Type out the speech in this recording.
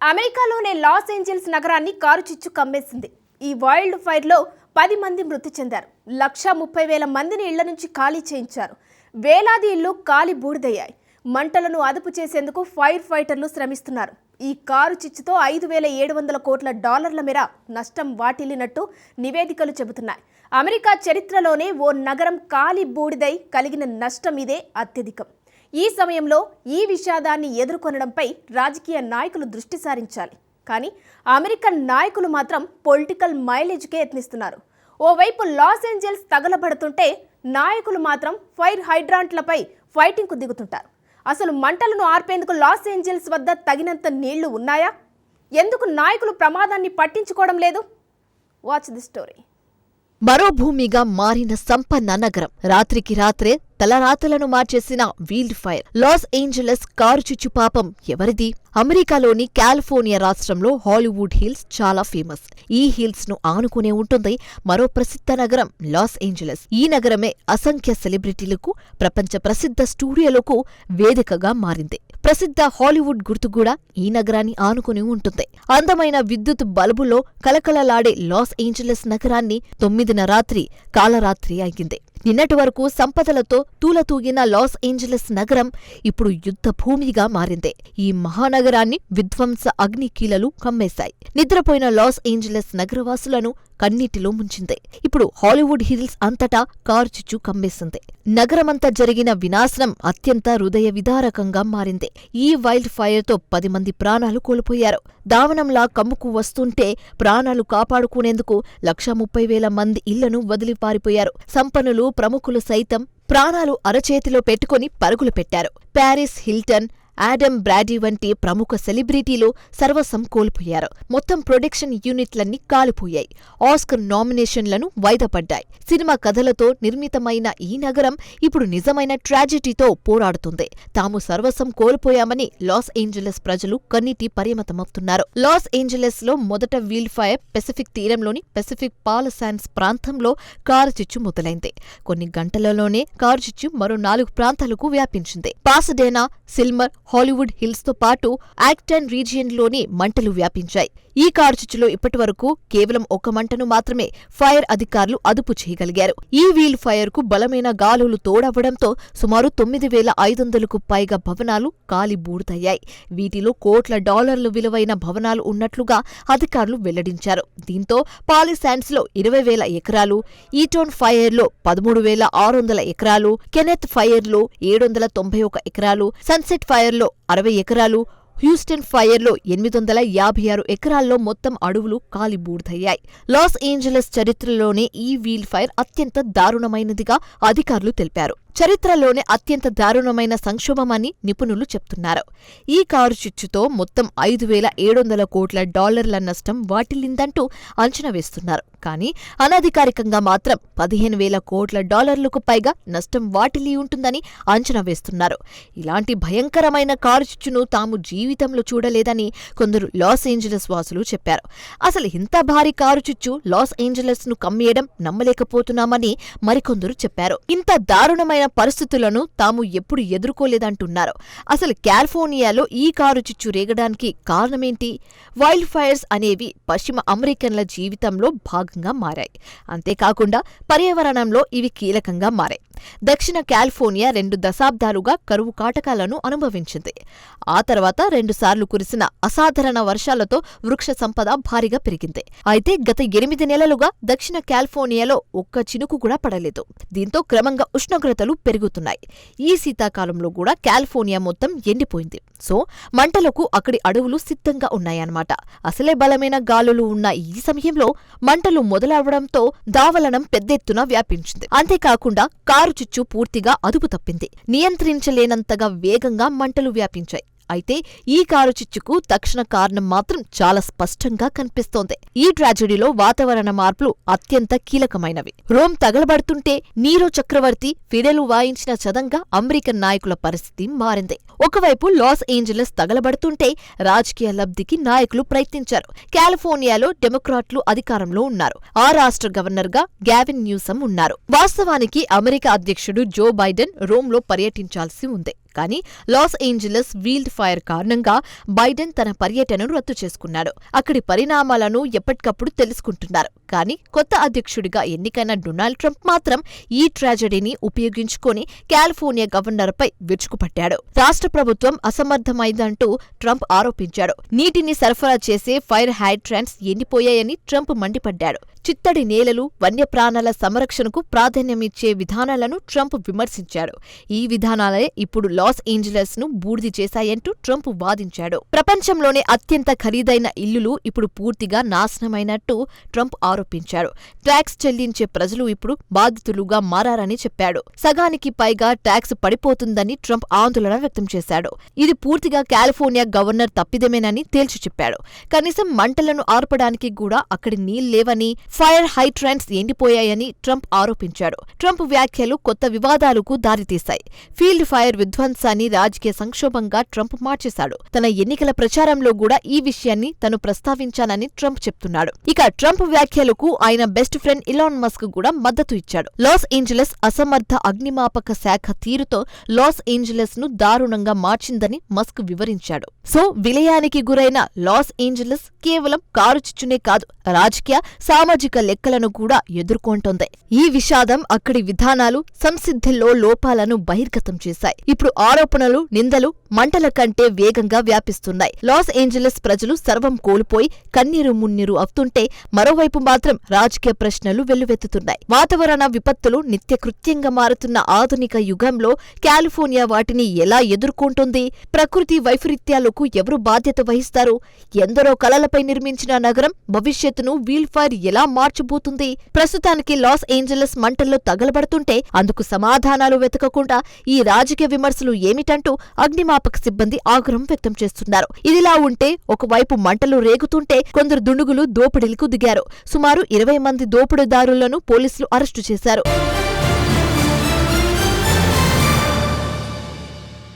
అమెరికాలోని Los Angeles నగరాన్ని car చిచ్చు కమ్మేసింది. ఈ వైల్డ్ ఫైర్లో 10 మంది మృతి చెందారు. 1,30,000 మందిని ఇళ్ల నుంచి ఖాళీ చేయించారు. వేలాది ఇళ్లు కాలి బూడిదయ్యాయి. మంటలను అదుపు చేసేందుకు ఫైర్ ఫైటర్లు శ్రమిస్తున్నారు. ఈ కారు చిచ్చుతో $5,700 కోట్ల మేర నష్టం వాటిల్లినట్టు నివేదికలు చెబుతున్నాయి. అమెరికా చరిత్రలోనే ఓ నగరం కాలి బూడిదై కలిగిన నష్టం ఇదే అత్యధికం. ఈ సమయంలో ఈ విషాదాన్ని ఎదుర్కొనడంపై రాజకీయ నాయకులు దృష్టి సారించాలి. కానీ అమెరికన్ నాయకులు మాత్రం పొలిటికల్ మైలేజ్కే యత్నిస్తున్నారు. ఓవైపు లాస్ ఏంజల్స్ తగలబడుతుంటే నాయకులు మాత్రం ఫైర్ హైడ్రాంట్లపై ఫైటింగ్కు దిగుతుంటారు. అసలు మంటలను ఆర్పేందుకు లాస్ ఏంజల్స్ వద్ద తగినంత నీళ్లు ఉన్నాయా? ఎందుకు నాయకులు ప్రమాదాన్ని పట్టించుకోవడం లేదు? Watch the story. మరో భూమిగా మారిన సంపన్న నగరం, రాత్రికి రాత్రే తలరాతలను మార్చేసిన వీల్డ్ ఫైర్. లాస్ ఏంజలస్ కారు చిచ్చు పాపం ఎవరిది? అమెరికాలోని కాలిఫోర్నియా రాష్ట్రంలో హాలీవుడ్ హిల్స్ చాలా ఫేమస్. ఈ హిల్స్ ను ఆనుకునే ఉంటుంది మరో ప్రసిద్ధ నగరం లాస్ ఏంజలస్. ఈ నగరమే అసంఖ్య సెలబ్రిటీలకు, ప్రపంచ ప్రసిద్ధ స్టూడియోలకు వేదికగా మారింది. ప్రసిద్ధ హాలీవుడ్ గుర్తు కూడా ఈ నగరాన్ని ఆనుకుని ఉంటుంది. అందమైన విద్యుత్ బల్బులో కలకలలాడే లాస్ ఏంజలస్ నగరాన్ని 9న రాత్రి కాలరాత్రి అయింది. నిన్నటి వరకు సంపదలతో తూలతూగిన లాస్ ఏంజలస్ నగరం ఇప్పుడు యుద్ధ భూమిగా మారింది. ఈ మహానగరాన్ని విధ్వంస అగ్నికీలలు కమ్మేశాయి. నిద్రపోయిన లాస్ ఏంజలస్ నగరవాసులను కన్నీటిలో ముంచింది. ఇప్పుడు హాలీవుడ్ హిల్స్ అంతటా కారు చిచ్చు కమ్మేసింది. నగరమంతా జరిగిన వినాశనం అత్యంత హృదయ విదారకంగా మారింది. ఈ వైల్డ్ ఫైర్ తో 10 మంది ప్రాణాలు కోల్పోయారు. దావనంలా కమ్ముకు వస్తుంటే ప్రాణాలు కాపాడుకునేందుకు 1,30,000 మంది ఇళ్లను వదిలి పారిపోయారు. సంపన్నులు, ప్రముఖులు సైతం ప్రాణాలు అరచేతిలో పెట్టుకుని పరుగులు పెట్టారు. ప్యారిస్ హిల్టన్, ఆడమ్ బ్రాడీ వంటి ప్రముఖ సెలబ్రిటీలు సర్వస్వం కోల్పోయారు. మొత్తం ప్రొడక్షన్ యూనిట్లన్నీ కాలిపోయాయి. ఆస్కర్ నామినేషన్లను వాయిదాపడ్డాయి. సినిమా కథలతో నిర్మితమైన ఈ నగరం ఇప్పుడు నిజమైన ట్రాజెడీతో పోరాడుతుంది. తాము సర్వస్వం కోల్పోయామని లాస్ ఏంజలస్ ప్రజలు కన్నీటి పర్యమతమవుతున్నారు. లాస్ ఏంజలస్ లో మొదట వీల్డ్ ఫైర్ పెసిఫిక్ తీరంలోని పెసిఫిక్ పాలసాన్స్ ప్రాంతంలో కారు చిచ్చు మొదలైంది. కొన్ని గంటలలోనే కారు చిచ్చు మరో 4 ప్రాంతాలకు వ్యాపించింది. పాసడేనా, సిల్మర్, హాలీవుడ్ హిల్స్ తో పాటు యాక్టన్ రీజియన్లోని మంటలు వ్యాపించాయి. ఈ కారుచిచ్చులో ఇప్పటివరకు కేవలం 1 మంటను మాత్రమే ఫైర్ అధికారులు అదుపు చేయగలిగారు. ఈ వీల్ ఫైర్ కు బలమైన గాలులు తోడవడంతో సుమారు 9,500కు పైగా భవనాలు కాలి బూడిదయ్యాయి. వీటిలో కోట్ల డాలర్లు విలువైన భవనాలు ఉన్నట్లుగా అధికారులు వెల్లడించారు. దీంతో పాలిసాండ్స్లో 20,000 ఎకరాలు, ఈటోన్ ఫైర్లో 13,600 ఎకరాలు, కెనెత్ ఫైర్లో 791 ఎకరాలు, సన్సెట్ ఫైర్లో 60 ఎకరాలు, హ్యూస్టన్ ఫైర్లో 856 ఎకరాల్లో మొత్తం అడవులు కాలి బూడిదయ్యాయి. లాస్ ఏంజలస్ చరిత్రలోనే ఈ వీల్ ఫైర్ అత్యంత దారుణమైనదిగా అధికారులు తెలిపారు. చరిత్రలోనే అత్యంత దారుణమైన సంక్షోభమని నిపుణులు చెప్తున్నారు. ఈ కారు చిచ్చుతో మొత్తం $5,700 కోట్ల నష్టం వాటిల్లిందంటూ అంచనా వేస్తున్నారు. కానీ అనధికారికంగా మాత్రం $15,000 కోట్ల పైగా నష్టం వాటిల్లి ఉంటుందని అంచనా వేస్తున్నారు. ఇలాంటి భయంకరమైన కారు చిచ్చును తాము జీవితంలో చూడలేదని కొందరు లాస్ ఏంజలస్ వాసులు చెప్పారు. అసలు ఇంత భారీ కారు చిచ్చు లాస్ ఏంజలస్ ను కమ్మేయడం నమ్మలేకపోతున్నామని మరికొందరు చెప్పారు. ఇంత దారుణమైన పరిస్థితులను తాము ఎప్పుడు ఎదుర్కోలేదంటున్నారు. అసలు కాలిఫోర్నియాలో ఈ కారు చిచ్చు రేగడానికి కారణమేంటి? వైల్డ్ ఫైర్స్ అనేవి పశ్చిమ అమెరికన్ల జీవితంలో భాగంగా మారాయి. అంతేకాకుండా పర్యావరణంలో ఇవి కీలకంగా మారాయి. దక్షిణ కాలిఫోర్నియా 2 దశాబ్దాలుగా కరువు కాటకాలను అనుభవించింది. ఆ తర్వాత 2 సార్లు కురిసిన అసాధారణ వర్షాలతో వృక్ష సంపద భారీగా పెరిగింది. అయితే గత 8 నెలలుగా దక్షిణ కాలిఫోర్నియాలో ఒక్క చినుకు కూడా పడలేదు. దీంతో క్రమంగా ఉష్ణోగ్రతలు పెరుగుతున్నాయి. ఈ శీతాకాలంలో కూడా కాలిఫోర్నియా మొత్తం ఎండిపోయింది. సో మంటలకు అక్కడి అడవులు సిద్ధంగా ఉన్నాయన్నమాట. అసలే బలమైన గాలులు ఉన్న ఈ సమయంలో మంటలు మొదలవడంతో దావలనం పెద్దెత్తున వ్యాపించింది. అంతేకాకుండా కారు చిచ్చు పూర్తిగా అదుపు తప్పింది. నియంత్రించలేనంతగా వేగంగా మంటలు వ్యాపించాయి. అయితే ఈ కారు చిచ్చుకు తక్షణ కారణం మాత్రం చాలా స్పష్టంగా కనిపిస్తోంది. ఈ ట్రాజెడీలో వాతావరణ మార్పులు అత్యంత కీలకమైనవి. రోమ్ తగలబడుతుంటే నీరో చక్రవర్తి ఫిడెలు వాయించిన చదంగా అమెరికన్ నాయకుల పరిస్థితి మారింది. ఒకవైపు లాస్ ఏంజలస్ తగలబడుతుంటే రాజకీయ లబ్ధికి నాయకులు ప్రయత్నించారు. కాలిఫోర్నియాలో డెమోక్రాట్లు అధికారంలో ఉన్నారు. ఆ రాష్ట్ర గవర్నర్గా గావిన్ న్యూసమ్ ఉన్నారు. వాస్తవానికి అమెరికా అధ్యక్షుడు జో బైడెన్ రోమ్లో పర్యటించాల్సి ఉంది. కానీ లాస్ ఏంజలస్ వీల్డ్ ఫైర్ కారణంగా బైడెన్ తన పర్యటనను రద్దు చేసుకున్నాడు. అక్కడి పరిణామాలను ఎప్పటికప్పుడు తెలుసుకుంటున్నారు. కానీ కొత్త అధ్యక్షుడిగా ఎన్నికైన డొనాల్డ్ ట్రంప్ మాత్రం ఈ ట్రాజడీని ఉపయోగించుకొని కాలిఫోర్నియా గవర్నర్పై విరుచుకుపట్టాడు. రాష్ట్ర ప్రభుత్వం అసమర్థమైందంటూ ట్రంప్ ఆరోపించాడు. నీటిని సరఫరా చేసే ఫైర్ హైడ్రాంట్స్ ఎండిపోయాయని ట్రంప్ మండిపడ్డాడు. చిత్తడి నేలలు, వన్యప్రాణాల సంరక్షణకు ప్రాధాన్యమిచ్చే విధానాలను ట్రంప్ విమర్శించాడు. ఈ విధానాలే ఇప్పుడు లాస్ ఏంజలస్ ను బూడిద చేశాయంటూ ట్రంప్ వాదించాడు. ప్రపంచంలోనే అత్యంత ఖరీదైన ఇల్లులు ఇప్పుడు పూర్తిగా నాశనమైనట్టు ట్రంప్ ఆరోపించాడు. ట్యాక్స్ చెల్లించే ప్రజలు ఇప్పుడు బాధితులుగా మారారని చెప్పాడు. సగానికి పైగా ట్యాక్స్ పడిపోతుందని ట్రంప్ ఆందోళన వ్యక్తం చేశాడు. ఇది పూర్తిగా కాలిఫోర్నియా గవర్నర్ తప్పిదమేనని తేల్చి చెప్పాడు. కనీసం మంటలను ఆర్పడానికి కూడా అక్కడి నీళ్లేవని, ఫైర్ హైడ్రాంట్స్ ఎండిపోయాయని ట్రంప్ ఆరోపించాడు. ట్రంప్ వ్యాఖ్యలు కొత్త వివాదాలకు దారితీశాయి. ఫీల్డ్ ఫైర్ విధ్వంసాన్ని రాజకీయ సంక్షోభంగా ట్రంప్ మార్చేశాడు. తన ఎన్నికల ప్రచారంలో కూడా ఈ విషయాన్ని తను ప్రస్తావించానని ట్రంప్ చెప్తున్నాడు. ఇక ట్రంప్ వ్యాఖ్యలకు ఆయన బెస్ట్ ఫ్రెండ్ ఇలాన్ మస్క్ కూడా మద్దతు ఇచ్చాడు. లాస్ ఏంజలస్ అసమర్థ అగ్నిమాపక శాఖ తీరుతో లాస్ ఏంజలస్ ను దారుణంగా మార్చిందని మస్క్ వివరించాడు. సో విలయానికి గురైన లాస్ ఏంజలస్ కేవలం కారు చిచ్చునే కాదు, రాజకీయ, సామాజిక లెక్కలను కూడా ఎదుర్కొంటోంది. ఈ విషాదం అక్కడి విధానాలు, సంసిద్ధుల్లో లోపాలను బహిర్గతం చేశాయి. ఇప్పుడు ఆరోపణలు, నిందలు మంటల కంటే వేగంగా వ్యాపిస్తున్నాయి. లాస్ ఏంజలస్ ప్రజలు సర్వం కోల్పోయి కన్నీరు మున్నీరు అవుతుంటే, మరోవైపు మాత్రం రాజకీయ ప్రశ్నలు వెల్లువెత్తుతున్నాయి. వాతావరణ విపత్తులు నిత్యకృత్యంగా మారుతున్న ఆధునిక యుగంలో కాలిఫోర్నియా వాటిని ఎలా ఎదుర్కొంటుంది? ప్రకృతి వైపరీత్యాలకు ఎవరు బాధ్యత వహిస్తారు? ఎందరో కలలపై నిర్మించిన నగరం భవిష్యత్తును వీల్ ఫైర్ ఎలా మార్చబోతుంది? ప్రస్తుతానికి లాస్ ఏంజలస్ మంటల్లో తగలబడుతుంటే అందుకు సమాధానాలు వెతకకుండా ఈ రాజకీయ విమర్శలు ఏమిటంటూ అగ్నిమాపక సిబ్బంది ఆగ్రహం వ్యక్తం చేస్తున్నారు. ఇదిలా ఉంటే ఒకవైపు మంటలు రేగుతుంటే కొందరు దుండుగులు దోపిడీలకు దిగారు. సుమారు 20 మంది దోపిడీదారులను పోలీసులు అరెస్టు చేశారు.